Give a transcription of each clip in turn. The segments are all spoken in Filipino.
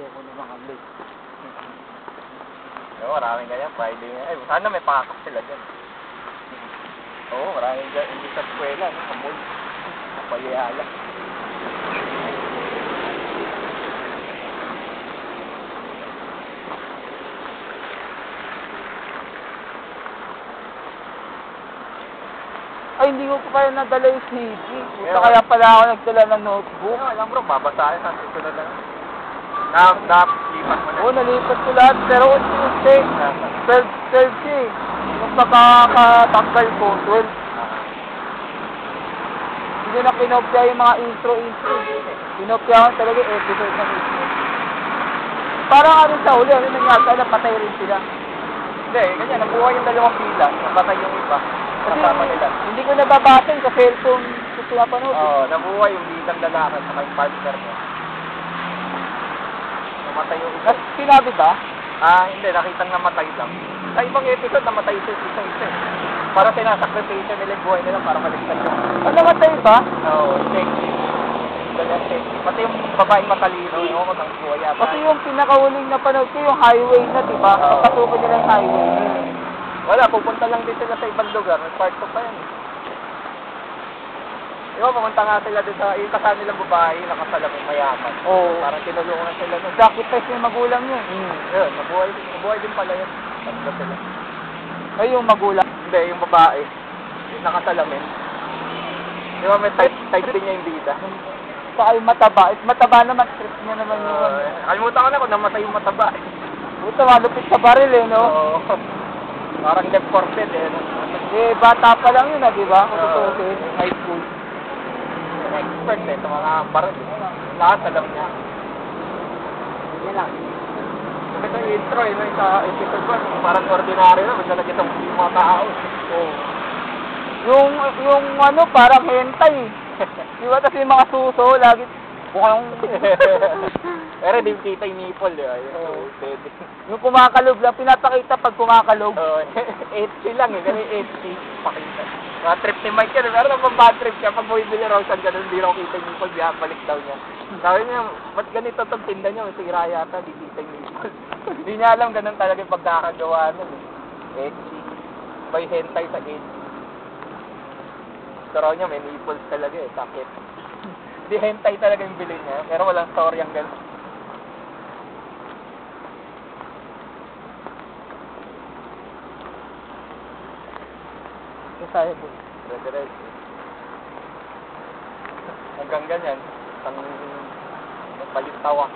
Ayoko na makablik. Oo, maraming ganyan. Friday nga. Ay, sana may pakak sila dyan. Oo, maraming ganyan. Hindi sa eskwela, no? Sa mall. Kapayala. Ay, hindi ko pa rin nadala yung CD. Kaya pala ako nagdala ng notebook. Alam bro, babasahin sa susunod na. Lipat mo na. Oo, nalipat ko lahat. Pero unti-unti. 12 siya eh. Yung pagkakatanggal ko, 12. Hindi na pinopya yung mga intro. Pinopya ko talaga yung episode ng intro. Parang ano sa huli, ano nangyari sa patay rin sila. Hindi, ganyan. Nabuhay yung dalawang pila. Nabatay yung iba. Kasama nila. Hindi ko nababasan sa cellphone ko pinapanood. Oo, nabuhay yung bilang lalaki sa kay partner mo. Namatay yung isa. Sinabi ba? Hindi. Nakitang namatay lang. Sa ibang episode, namatay isa-isa. Para sinasakripisyo nila yung buhay nila para maligtas yung... Namatay ba? Oo, sexy. Pati yung babaeng matalino, yung ako ng buhay yata. Kasi yung pinakahuling napanood ko, yung highway na, diba? Pasukan nila yung highway. Wala, pupunta lang din sila sa ibang lugar. Part 2 pa yan. Diba, pumunta nga sila din sa yung kasama nilang babae, nakasalamin mayaman. Oo. Parang tinulungan sila nun. Sacrifice yung magulang yun. Yun, nabuhay din pala yun. Tatlo sila. Ay, yung magulang. Hindi, yung babae. Yung nakasalamin. Di ba, may type din niya yung bida. Saka yung mataba. Mataba naman, trip niya naman yun. Kalimutan ko na kung namatay yung mataba. Puta, malupit sa baril eh, no? Oo. Parang left for dead eh. Eh, bata pa lang yun, di ba? Kung tutusin, high school. Expert eh, sa mga baril. Lahat alam niya. Yan lang. Ito yung intro eh, may sa episode 1, parang ordinary na, magla nagkita yung mga tao. Oo. Yung ano, parang hentai. Di ba? Tapos yung mga suso, lagi, mukhang... Pero di kita yung nipple, di ba? Yung kumakalog lang, pinapakita pag kumakalog. Oo, 8C lang eh, ganun 8C, pakita. Mga trip ni Mike yan, pero naman bad trip siya, pag bumibili raw siya, ganun, hindi raw kita yung nipple, balik daw niya. Sabi niya, ba't ganito itong tinda niya, masira yata, di kita yung nipple. Hindi niya alam, ganun talaga yung pagkakagawa nun eh. 8C, may hentai sa 8C. Gusto raw niya, may nipples talaga eh, sakit. Di hentai talaga yung bilhin niya, pero walang story ang ganun. Sayo po. Diretso. Hanggang ganyan, isang balintawak.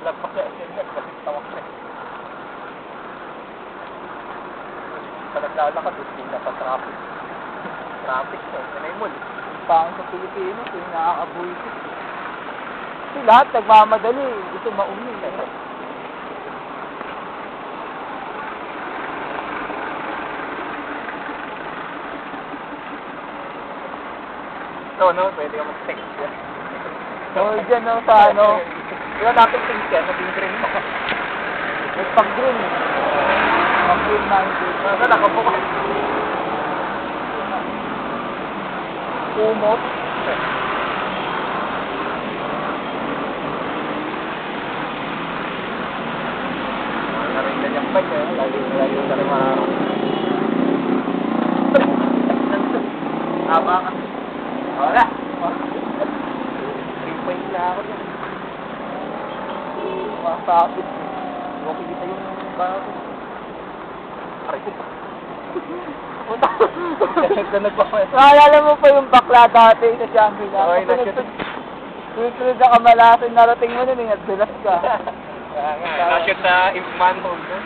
Lagpas niya, balintawak na. Sa naglalakad, hindi na sa traffic. Traffic na, yan ay mall. Pangit sa Pilipinas, yung nakakabuisit. Kasi lahat nagmamadali, ito mauni. No, pwede ka mag-text yan. So, dyan no, sa ano, Di ba dapat text yan, naging green mo. may pag-green. Pag-green 90. Nasa nakabukas. Kumot. Narinig na niyang bike eh, lagi sa rin mararap. Haba ka. Wala. 3 points na ako dyan. Masakit. Makikita yung bago. Aray ko. Naalala mo pa yung bakla dati sa Shangri-La? Okay, na-shoot. Sunod na kamalasan, narating mo nun, nagdulas ka. Na-shoot sa manhole doon.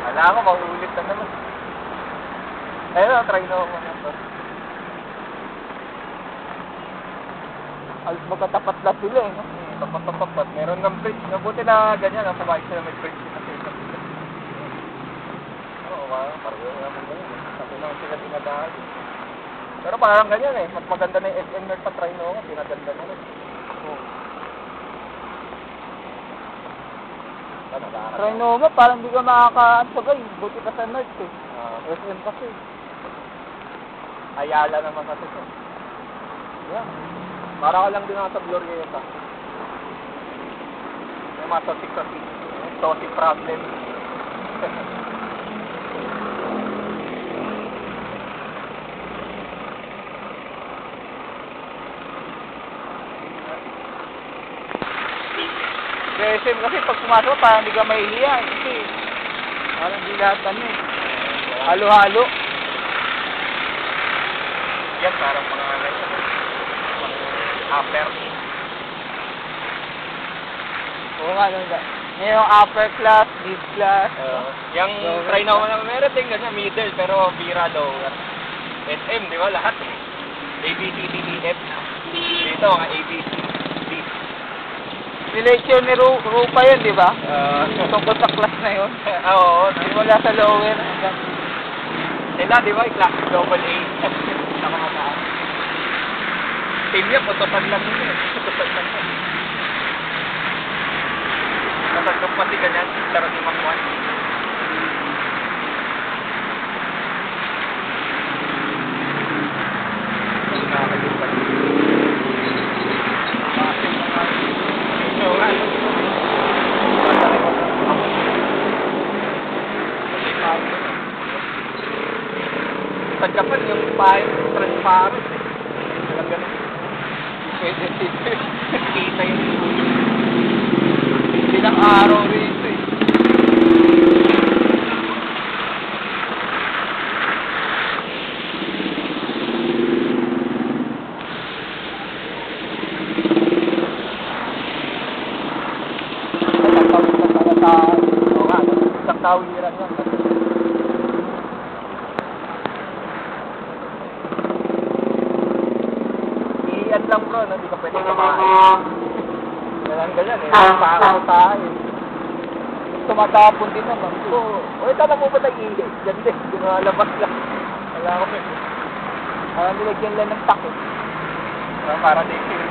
Wala ko, mahulit na naman. Ayun, try na ako na to. Alas magkatapat na sila eh, no? Tapat. Meron ng bridge. Nabuti na ganyan, ang pumayag sila may bridge na sila. Oo, parang yun naman ganyan. Kasi naman sila dinadaan. Pero parang ganyan eh. Mas maganda na yung SM Nerd sa try na ako. Pinaganda na rin. Trinoma, parang di ka makaka-ansagay. Buti ka sa Nerd eh. SM kasi. Ayala naman kasi ito. Yeah. Para ka lang din nasa Glorieta. May mga sosik-sosik. Sosik problem. SM kasi pag pumasok parang hindi ka mahihiya kasi parang di lahat ano eh. Halo-halo. Yan, parang mga upper. Oo nga, ano nga. Ngayong upper class, mid class. Yung try na ako na meron din ganyan, middle, pero bira lower. SM, di ba? Lahat. A, B, C, D, E, F. Dito, mga A, B, C, D. Selection ni Rupa yun, di ba? Tungkol sa class na yun. Oo. Simula sa lower hanggang Sila, di ba? Class double A. Sa mga taas. Team niya, putusan lang yun eh. Putusan lang yun. Natagdok pati ganyan, laro si Mang Juan. Nakakalipan. Oo nga. Sa Japan, yung payo, transparent eh. Walang ganun. pwede dito. Kita yung Ilang araw rito eh. Oo nga, isang tawiran yan. Iyan lang bro, no? Hindi ka pwede kumain. Ganyan eh. Pakaw tayo. Tumatapon din naman. Oo. O, ito na pupunta yung ihi. Diyan din. Ginalabas lang. Wala ko eh. Nilagyan lang ng takot. Para din yun.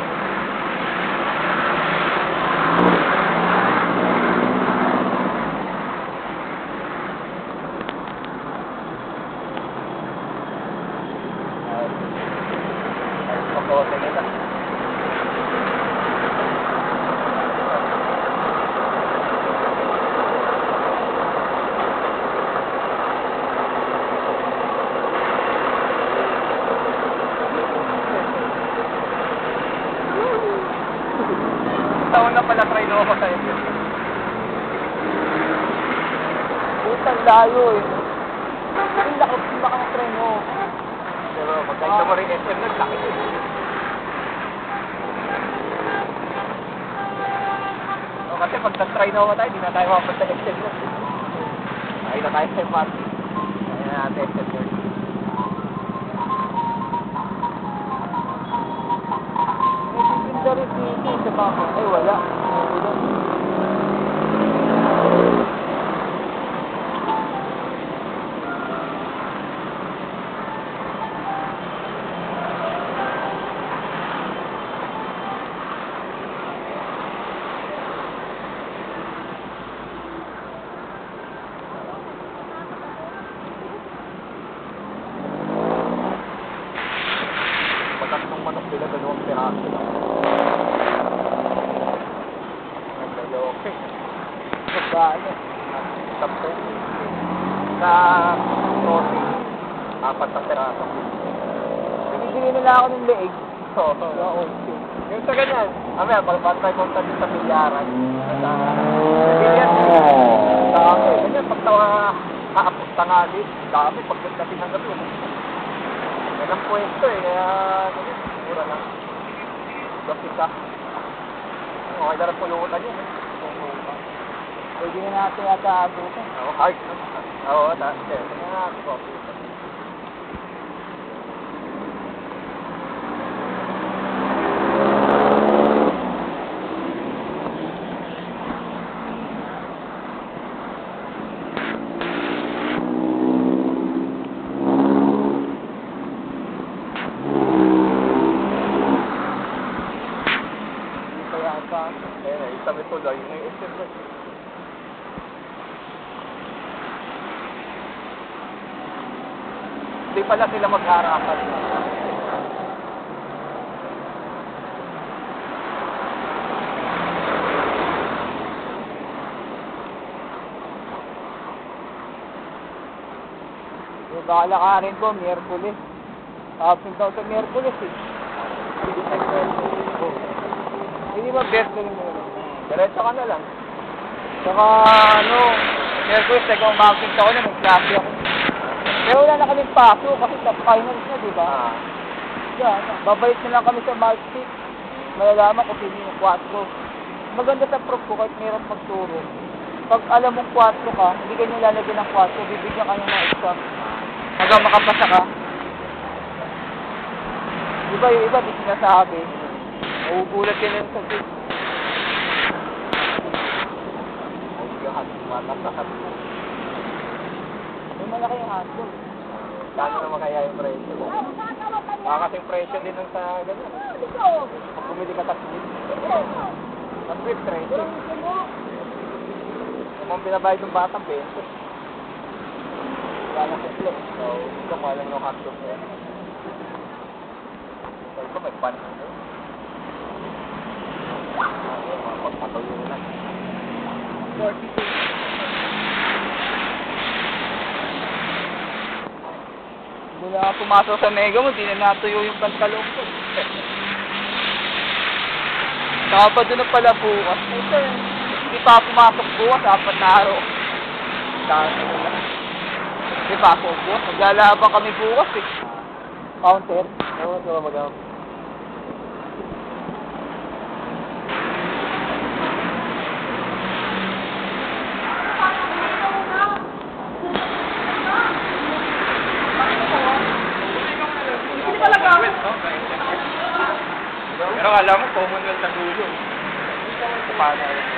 Pagkawasan nila. Taon na pala try no ako sa inyo. Putang layo eh. Ang laki ng tren mo. Pero magkaiba mo rin SM nun, laki yun. O kasi pag nag-try na ako tayo, di na tayo mapunta sa SM nun. Ay na tayo sa MRT. Ay na natin SM nun. May Secondary City sa mga. Ay wala. Pagkatong manok nila, 2 piraso lang. Naglaloko eh. Magkano? Sampo. Sa crossing, 4 na piraso. Bibigyan nila ako ng leeg. Oo. Okay. Yung sa ganyan, amaya, pag tayo punta din sa Pilyaran, sa Pilyan, dami. Ganyan, pag kaapos tangali, dami, pagdating ng gabi. Yan ang pwesto eh, kaya ganyan, mura lang. Kasi ka. Okay na rin pulutan yun eh. Pwede na natin yata abutan. Oo, hard. Oo, tapos eh, kaya nga, coffee. Sabi tuloy, may SM na. Hindi pala sila mag-harapan. Baka lakarin ko, Miyerkules. Absent daw sa Miyerkules eh. Hindi ba bet ko rin mo? Diretso ka na lang. Saka ano, Miyerkules, teka umabsent ako na, nag-classy ako. Pero wala na kaming paso kasi sa finals na, di ba? Yan, babalik na lang kami sa March 6. Malalaman kung sino yung 4. Maganda sa prof ko kahit meron magturo. Pag alam mong 4 ka, hindi ka nilalagyan ng 4, bibigyan ka ng mga exam. Hanggang makapasa ka. Diba yung iba, di sinasabi. Nauugulat ka lang sa tip. May malaki yung handle. Kano naman kaya yung presyo? Baka kasing presyo din ng sa gano'n. Kung bumili ka sa Swift. Sa Swift, 30. Kung binabayad ng batang 20. Wala na sa Swift. So, ito ko alam ng hotdog na yan. So, ito may pan. Mga pagpatuloy na. 42. Mula pumasok sa Mega mo, di na natuyo yung pantalong ko. Saka pa doon na pala bukas. Ito, hindi pa pumasok bukas, 4 na araw. Hindi pa ako bukas. Maglalaban kami bukas eh. Counter. Oo, so mag-am. Pero alam mo, Commonwealth sa dulo. Paano?